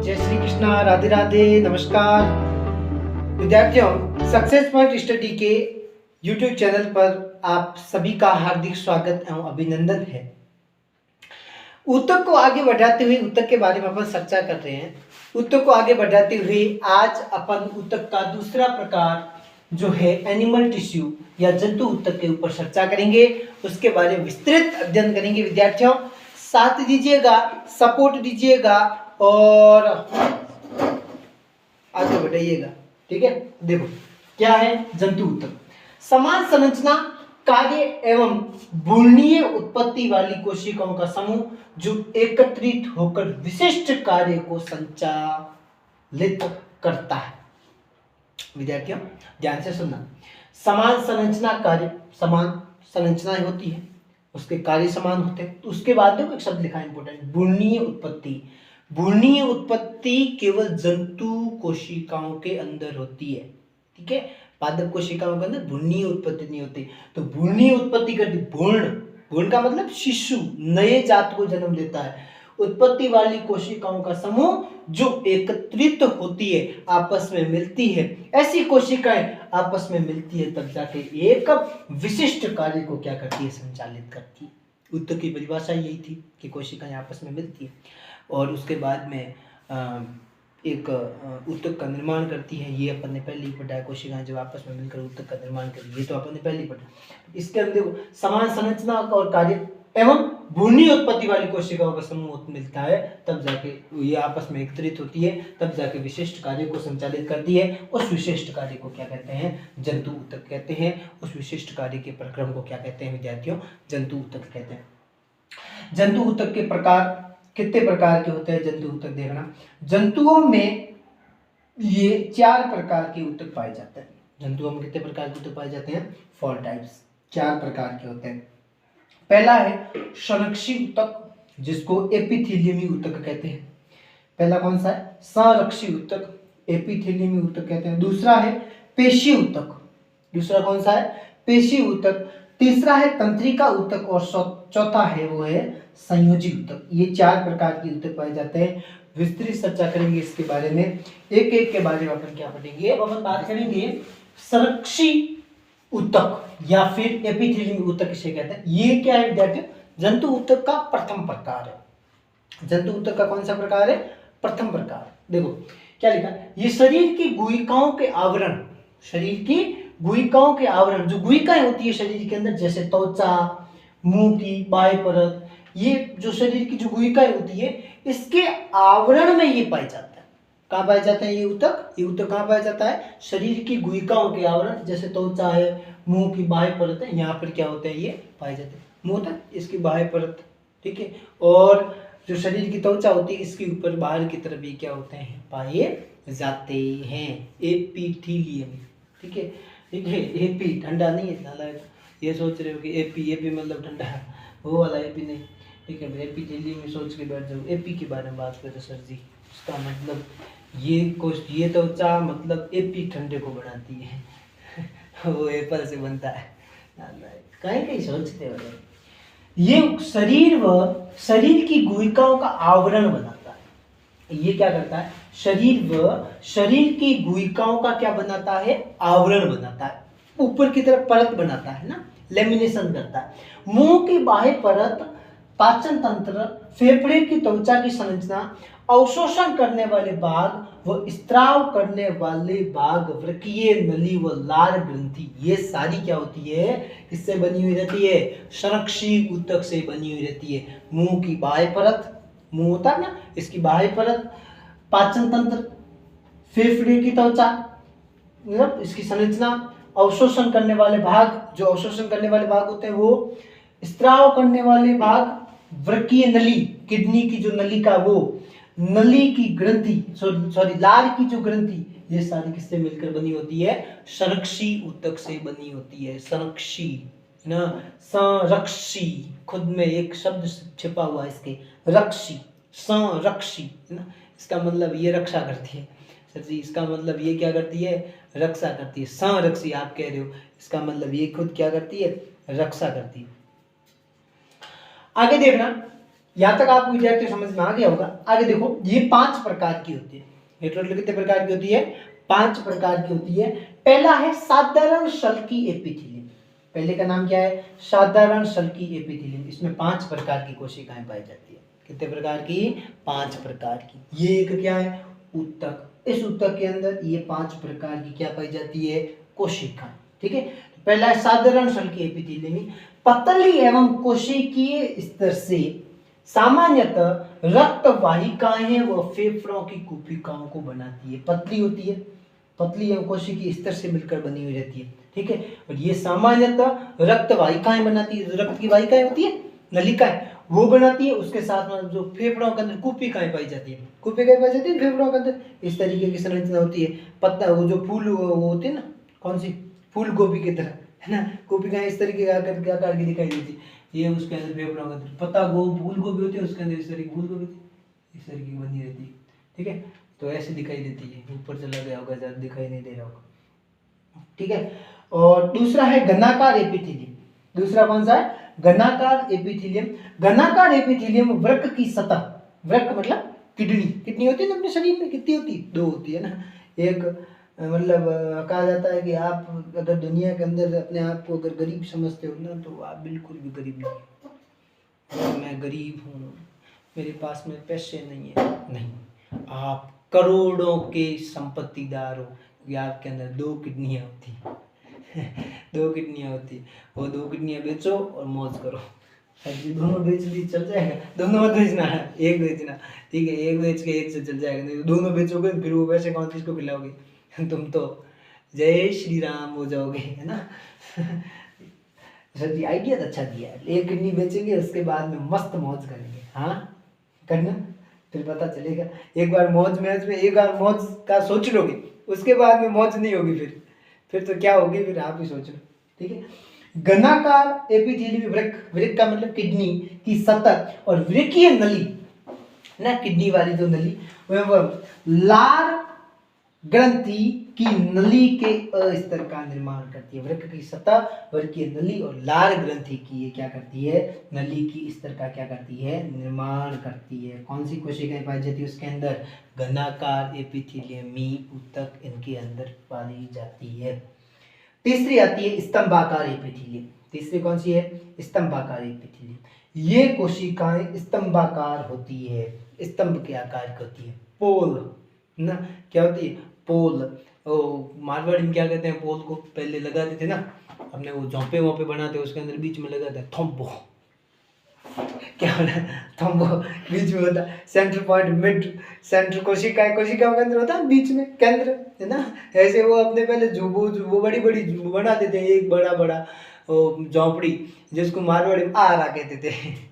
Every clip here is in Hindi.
जय श्री कृष्णा, राधे राधे, नमस्कार विद्यार्थियों। सक्सेस पॉइंट स्टडी के यूट्यूब चैनल पर आप सभी का हार्दिक स्वागत एवं अभिनंदन है। ऊतक को आगे बढ़ाते हुए ऊतक के बारे में अपन चर्चा कर रहे हैं। ऊतक को आगे बढ़ाते हुए आज अपन ऊतक का दूसरा प्रकार जो है एनिमल टिश्यू या जंतु ऊतक के ऊपर चर्चा करेंगे, उसके बारे में विस्तृत अध्ययन करेंगे। विद्यार्थियों साथ दीजिएगा, सपोर्ट दीजिएगा और आगे बढ़ाइएगा, ठीक है। देखो क्या है जंतु ऊतक। समान संरचना, कार्य एवं भ्रूणीय उत्पत्ति वाली कोशिकाओं का समूह जो एकत्रित होकर विशिष्ट कार्य को संचालित करता है। विद्यार्थियों ध्यान से सुनना। समान संरचना, कार्य समान संरचनाएं होती है, उसके कार्य समान होते हैं। तो उसके बाद देखो एक शब्द लिखा है इंपॉर्टेंट, भ्रूणीय उत्पत्ति। भ्रूणीय उत्पत्ति केवल जंतु कोशिकाओं के अंदर होती है, ठीक है। पादप कोशिकाओं के अंदर भ्रूणीय उत्पत्ति नहीं होती। तो भ्रूणीय उत्पत्ति करती भ्रूण, भ्रूण का मतलब शिशु, नए जात को जन्म देता है। उत्पत्ति वाली कोशिकाओं का समूह जो एकत्रित होती है, आपस में मिलती है। ऐसी कोशिकाएं आपस में मिलती है तब जाके एक विशिष्ट कार्य को क्या करती है, संचालित करती है। ऊतक की परिभाषा यही थी कि कोशिकाएं आपस में मिलती है और उसके बाद में एक ऊतक का निर्माण करती है। ये अपन ने पहले ही पढ़ा है, कोशिकाएं जब आपस में मिलकर ऊतक का निर्माण करती है, ये तो अपन ने पहले ही पढ़ा। इसके अंदर देखो समान संरचना और कार्य एवं भ्रूणीय उत्पत्ति वाली कोशिकाओं का समूह मिलता है, तब जाके ये आपस में एकत्रित होती है, तब जाके विशिष्ट कार्य को संचालित करती है। उस विशिष्ट कार्य को क्या कहते हैं, जंतु ऊतक कहते हैं। उस विशिष्ट कार्य के प्रक्रम को क्या कहते हैं विद्यार्थियों, जंतु ऊतक कहते हैं। जंतु ऊतक के प्रकार कितने प्रकार के होते हैं जंतु ऊतक देखना। जंतुओं में ये 4 प्रकार के ऊतक पाए जाते हैं। जंतुओं में कितने प्रकार के ऊतक पाए जाते हैं, 4 टाइप्स, 4 प्रकार के होते हैं। पहला है संरक्षी ऊतक, जिसको एपिथेलियमी ऊतक कहते हैं। पहला कौन सा है, संरक्षी ऊतक, एपिथेलियमी ऊतक कहते हैं। दूसरा है पेशी ऊतक, दूसरा कौन सा है, पेशी ऊतक। तीसरा है तंत्रिका ऊतक और चौथा है वो है संयोजी ऊतक। ये 4 प्रकार के ऊतक पाए जाते हैं। विस्तृत चर्चा करेंगे इसके बारे में, एक एक के बारे में अपन क्या पढ़ेंगे। अब अपन बात करेंगे संरक्षी ऊतक या फिर एपिथेलियमी ऊतक किसे कहते हैं। ये क्या है विद्यार्थियों, जंतु ऊतक का प्रथम प्रकार है। जंतु ऊतक का कौन सा प्रकार है, प्रथम प्रकार। देखो क्या लिखा, ये शरीर की गुहिकाओं के आवरण, शरीर की गुहिकाओं के आवरण, जो गुहिकाएं होती है शरीर के अंदर, जैसे त्वचा, मुंह की बाह्य परत, ये जो शरीर की जो गुहिकाएं होती है, इसके आवरण में ये पाए जाता है। कहाँ पाया जाता है ये ऊतक, ये ऊतक कहाँ पाया जाता है, शरीर की गुहिकाओं के आवरण, जैसे त्वचा है, मुंह की बाह्य परत है, यहाँ पर क्या होता है ये पाए जाते हैं। मुंह तक इसकी बाह्य परत, ठीक है। और जो शरीर की त्वचा होती है, इसके ऊपर बाहर की तरफ ये क्या होते हैं, पाए जाते हैं, एपिथेलियम, ठीक है। ठीक है, एपी ठंडा नहीं है, नालायक ये सोच रहे हो कि एपी, एपी मतलब ठंडा, वो वाला एपी नहीं, ठीक है। एपिथेलियम में सोच के बैठ जाओ, एपी के बारे में बात करें सर जी, उसका मतलब ये त्वचा मतलब एपी ठंडे को बढ़ाती है वो एप्पल से बनता है, कहीं कहीं सोचते हो। ये शरीर की गुहिकाओं का आवरण बनाता है। ये क्या करता है, शरीर की गुहिकाओं का क्या बनाता है, आवरण बनाता है, ऊपर की तरफ परत बनाता है ना, लेमिनेशन करता है। मुंह की बाह्य परत, पाचन तंत्र, फेफड़े की त्वचा की संरचना, अवशोषण करने वाले भाग व स्त्राव करने वाले भाग, वृक्कीय नली व लार ग्रंथि, ये सारी क्या होती है, किससे बनी हुई रहती है, संरक्षी ऊतक से बनी हुई रहती है। मुंह की बाह्य परत, मुंह होता है ना, इसकी बाह्य परत, पाचन तंत्र, फेफड़े की त्वचा, इसकी संरचना, अवशोषण करने वाले भाग, जो अवशोषण करने वाले भाग होते हैं वो, स्त्राव करने वाले भाग, वृक्कीय नली, किडनी की जो नलिका, वो नली की ग्रंथि, सॉरी लार की जो ग्रंथि, ये सारी किससे मिलकर बनी होती है, संरक्षी ऊतक से बनी होती है। संरक्षी ना, संरक्षी, खुद में एक शब्द छिपा हुआ है इसके, रक्षी, संरक्षी है ना, इसका मतलब ये रक्षा करती है सर जी, इसका मतलब ये क्या करती है, रक्षा करती है। संरक्षी आप कह रहे हो, इसका मतलब ये खुद क्या करती है, रक्षा करती है। आगे देखना, यहाँ तक आपको विद्यार्थी समझ में आ गया होगा। आगे देखो, ये 5 प्रकार की होती है। ये टोटल कितने प्रकार की होती है? 5 प्रकार की होती है। पहला है साधारण शल्की एपिथेलियम। पहले का नाम क्या है? साधारण शल्की एपिथेलियम। इसमें 5 प्रकार की कोशिकाएं पाई जाती है। कितने प्रकार की? 5 प्रकार की। ये एक क्या है? ऊतक। इस ऊतक के अंदर ये 5 प्रकार की क्या पाई जाती है? कोशिकाएं। ठीक है, तो पहला है साधारण शल्की एपिथेलियम। पतली एवं कोशिकीय स्तर से सामान्यतः रक्त वाहिकाएं व फेफड़ों की कोशिकाओं को बनाती है। पतली होती है, पतली एवं कोशिकीय स्तर से मिलकर बनी हुई रहती है। ठीक है, और ये सामान्यतः रक्त वाहिकाएं बनाती है। जो रक्त की वाहिकाएं होती है, नलिकाएं, वो बनाती है। उसके साथ में जो फेफड़ों के अंदर कोशिकाएं पाई जाती है, कोशिकाएं पाई जाती है फेफड़ों के अंदर। इस तरीके की संरचना होती है। पत्ता, वो जो फूल वो होते हैं ना, कौन सी? फूल गोभी की तरह, है ना, कोशिकाएं इस तरीके के आकार की दिखाई देती है। ये उसके अंदर फेफड़ों के अंदर पत्ता फूल गोभी होती है, उसके अंदर इस तरीके फूल गोभी इस तरीके की बनी रहती है। ठीक है, तो ऐसे दिखाई देती है। ऊपर चला गया होगा, ज्यादा दिखाई नहीं दे रहा होगा। ठीक है, और दूसरा है घनाकार एपिथेलियम। दूसरा कौन सा है? घनाकार एपिथेलियम। घनाकार एपिथेलियम वृक्क की सतह, वृक्क मतलब किडनी, किडनी होती है ना अपने शरीर में, कितनी होती है? 2 होती है ना। एक मतलब कहा जाता है कि आप अगर दुनिया के अंदर अपने आप को अगर गरीब समझते हो ना, तो आप बिल्कुल भी गरीब नहीं हो। मैं गरीब हूँ, मेरे पास में पैसे नहीं है, नहीं, आप करोड़ों के संपत्तिदार हो। कि आपके अंदर 2 किडनियाँ होती हैं। 2 किडनियाँ होती है। वो 2 किडनियाँ बेचो और मौज करो। दोनों बेच ली चल जाएगा, दोनों मत बेचना, एक बेचना। ठीक है, एक बेच के एक से चल जाएगा। नहीं तो दोनों बेचोगे फिर वो पैसे कौन किसको खिलाओगे? तुम तो जय श्री राम हो जाओगे, है ना। सर जी आइडिया तो अच्छा दिया है। एक किडनी बेचेंगे, उसके बाद में मस्त मौज करेंगे। हाँ करना, फिर पता चलेगा। एक बार मौज में एक बार मौज का सोच लोगे, उसके बाद में मौज नहीं होगी। फिर तो क्या होगी, फिर आप ही सोच लो। ठीक है, घनाकार एपिथेलियम वृक्क, वृक्क का मतलब किडनी की सतह और वृक्कीय नली ना, किडनी वाली जो नली, वह लार ग्रंथि की नली के अस्तर का निर्माण करती है। वृक्क की सतह, वृक्कीय नली और लार ग्रंथि की ये क्या करती है? नली की स्तर का क्या करती है? निर्माण करती है। कौन सी कोशिकाएं पाई जाती है उसके अंदर? घनाकार एपिथेलियमी ऊतक इनके अंदर पाई जाती है। तीसरी आती है स्तंभाकार एपिथेलियम। तीसरी कौन सी है? स्तंभाकार एपिथेलियम। ये कोशिकाएं स्तंभाकार होती है, स्तंभ के आकार की होती है। पोल ना, क्या होती है? पोल। ओ मारवाड़ी में क्या कहते हैं पोल को? पहले लगाते थे ना अपने, वो झोंपे वोंपे बनाते, उसके अंदर बीच में लगाते हैं थम्बो। क्या होता है? थम्बो बीच में होता है, सेंटर पॉइंट, मिड सेंटर कोशिका है, कोशिका के अंदर होता है बीच में केंद्र, है ना। ऐसे वो अपने पहले वो बड़ी बड़ी बनाते थे, एक बड़ा बड़ा झोंपड़ी, जिसको मारवाड़ी में आरा कहते थे।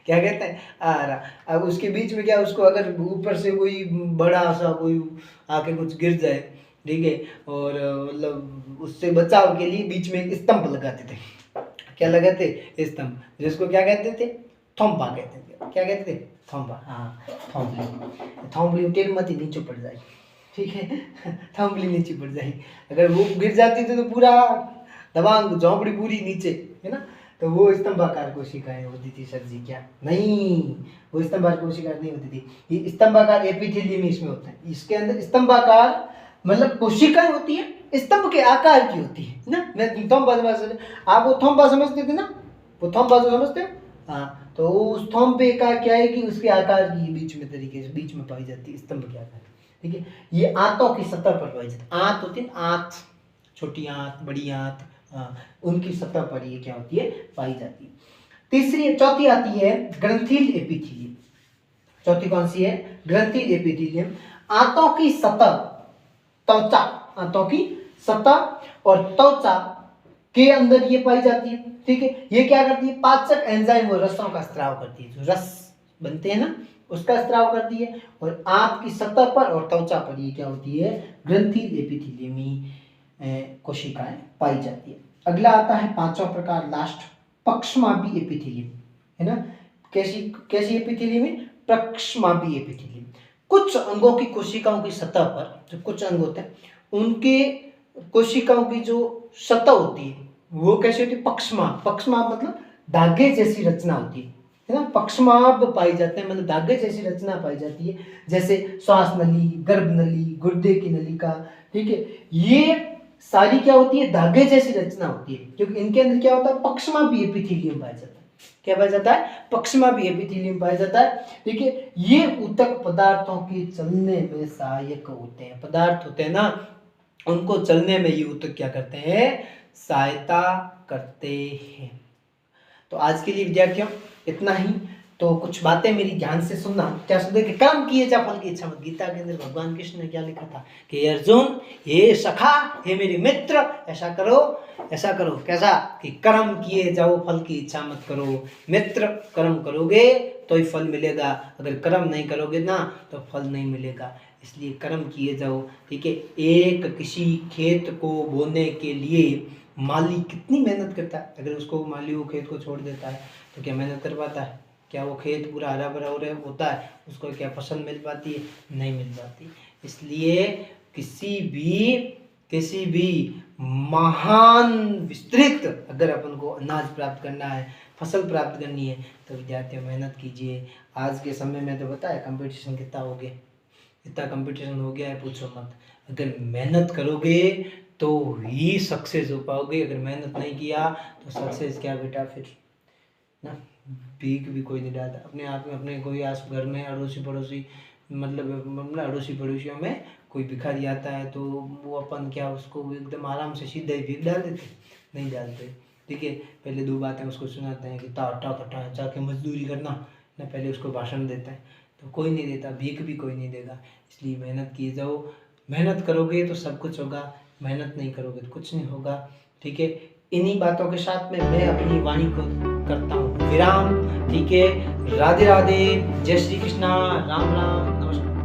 क्या कहते हैं? आरा। अब उसके बीच में क्या, उसको अगर ऊपर से कोई बड़ा सा कोई आके कुछ गिर जाए, ठीक है, और मतलब उससे बचाव के लिए बीच में एक स्तंभ लगाते थे। क्या लगाते? स्तंभ, जिसको क्या कहते थे? थोम्बा कहते थे। क्या कहते थे? थोम्बा। हाँ, थोम्बली। थोम्बली टेल मत ही नीचे पड़ जाए, ठीक है। थोम्बली नीचे पड़ जाए, अगर वो गिर जाती थी तो पूरा दबांग झोंपड़ी पूरी नीचे, है ना। तो वो स्तंभाकार कोशिकाएं होती थी। सर जी क्या? नहीं, वो स्तंभाकार कोशिकाएं नहीं होती थी। ये स्तंभाकार एपिथेलियम इसमें होता है। इसके अंदर स्तंभाकार मतलब कोशिकाएं होती है, स्तंभ के आकार की होती है ना। मैं थोम्बा, आप वो थोम्बा समझते थे ना, वो थोम्बा तो समझते हो? हाँ, तो उस थोम्बे का क्या है कि उसके आकार की बीच में तरीके से बीच में पाई जाती है, स्तंभ के आकार। ठीक है, ये आंतों की सतह पर पाई जाती है। आंत होती है, आंत, छोटी आंत, बड़ी आंत, उनकी सतह पर ये क्या होती है? पाई जाती है। चौथी आती है ग्रंथिल एपिथेलियम। चौथी कौन सी है? ग्रंथिल एपिथेलियम। आंतों की सतह, त्वचा, आंतों की सतह और त्वचा के अंदर ये पाई जाती है। ठीक है, ये क्या करती है? पाचक एंजाइम और रसों का स्त्राव करती है। जो रस बनते हैं ना, उसका स्त्राव करती है। और आंत की सतह पर और त्वचा पर ये क्या होती है? ग्रंथिल एपिथेलियमी कोशिकाएं पाई जाती है। अगला आता है 5वां प्रकार, लास्ट, पक्षमापी एपिथेलियम, है ना। कैसी कैसी एपिथेलियम है? पक्षमापी एपिथेलियम। कुछ अंगों की कोशिकाओं की सतह पर, जो कुछ अंग होते हैं उनके कोशिकाओं की जो सतह होती है वो कैसी होती है? पक्षमाप। पक्षमाप मतलब धागे जैसी रचना होती है। है ना, पक्षमाभ पाई जाते हैं, मतलब धागे जैसी रचना पाई जाती है, जैसे श्वास नली, गर्भ नली, गुर्दे की नलिका, ठीक है, ये सारी क्या होती है, धागे जैसी रचना होती है, क्योंकि इनके अंदर क्या होता है, पक्षमाभी एपिथेलियम पाया जाता है। क्या पाया जाता है, पक्षमाभी एपिथेलियम पाया जाता है, ठीक है। ये ऊतक पदार्थों के चलने में सहायक होते हैं, पदार्थ होते हैं ना, उनको चलने में ये ऊतक क्या करते हैं, सहायता करते हैं। तो आज के लिए विद्यार्थियों इतना ही। तो कुछ बातें मेरी ध्यान से सुनना। क्या सुनते कि कर्म किए जा फल की इच्छा मत। गीता के अंदर भगवान कृष्ण ने क्या लिखा था कि अर्जुन, हे सखा, हे मेरे मित्र, ऐसा करो, ऐसा करो, कैसा कि कर्म किए जाओ, फल की इच्छा मत करो। मित्र, कर्म करोगे तो ही फल मिलेगा, अगर कर्म नहीं करोगे ना तो फल नहीं मिलेगा, इसलिए कर्म किए जाओ, ठीक है। एक किसी खेत को बोने के लिए माली कितनी मेहनत करता है, अगर उसको माली वो खेत को छोड़ देता है तो क्या मेहनत कर पाता है, क्या वो खेत पूरा हरा भरा हो रहा होता है, उसको क्या फसल मिल पाती है, नहीं मिल पाती। इसलिए किसी भी महान विस्तृत अगर अपन को अनाज प्राप्त करना है, फसल प्राप्त करनी है, तो विद्यार्थियों मेहनत कीजिए। आज के समय में तो बताया कंपटीशन कितना हो गया, इतना कंपटीशन हो गया है पूछो मत। अगर मेहनत करोगे तो ही सक्सेस हो पाओगे, अगर मेहनत नहीं किया तो सक्सेस क्या बेटा, फिर ना भीख भी कोई नहीं डालता अपने आप में। अपने कोई आस घर में अड़ोसी पड़ोसी मतलब अड़ोसी पड़ोसियों में कोई भिखारी आता है तो वो अपन क्या उसको एकदम आराम से सीधा ही भीख डाल देते, नहीं डालते, ठीक है। पहले 2 बातें उसको सुनाते हैं कि टाटा कटा जाके मजदूरी करना ना, पहले उसको भाषण देता है, तो कोई नहीं देता, भीख भी कोई नहीं देगा। इसलिए मेहनत किए जाओ, मेहनत करोगे तो सब कुछ होगा, मेहनत नहीं करोगे तो कुछ नहीं होगा, ठीक है। इन्हीं बातों के साथ में मैं अपनी वाणी को करता हूँ विराम, ठीक है। राधे राधे, जय श्री कृष्णा, राम राम, नमस्कार।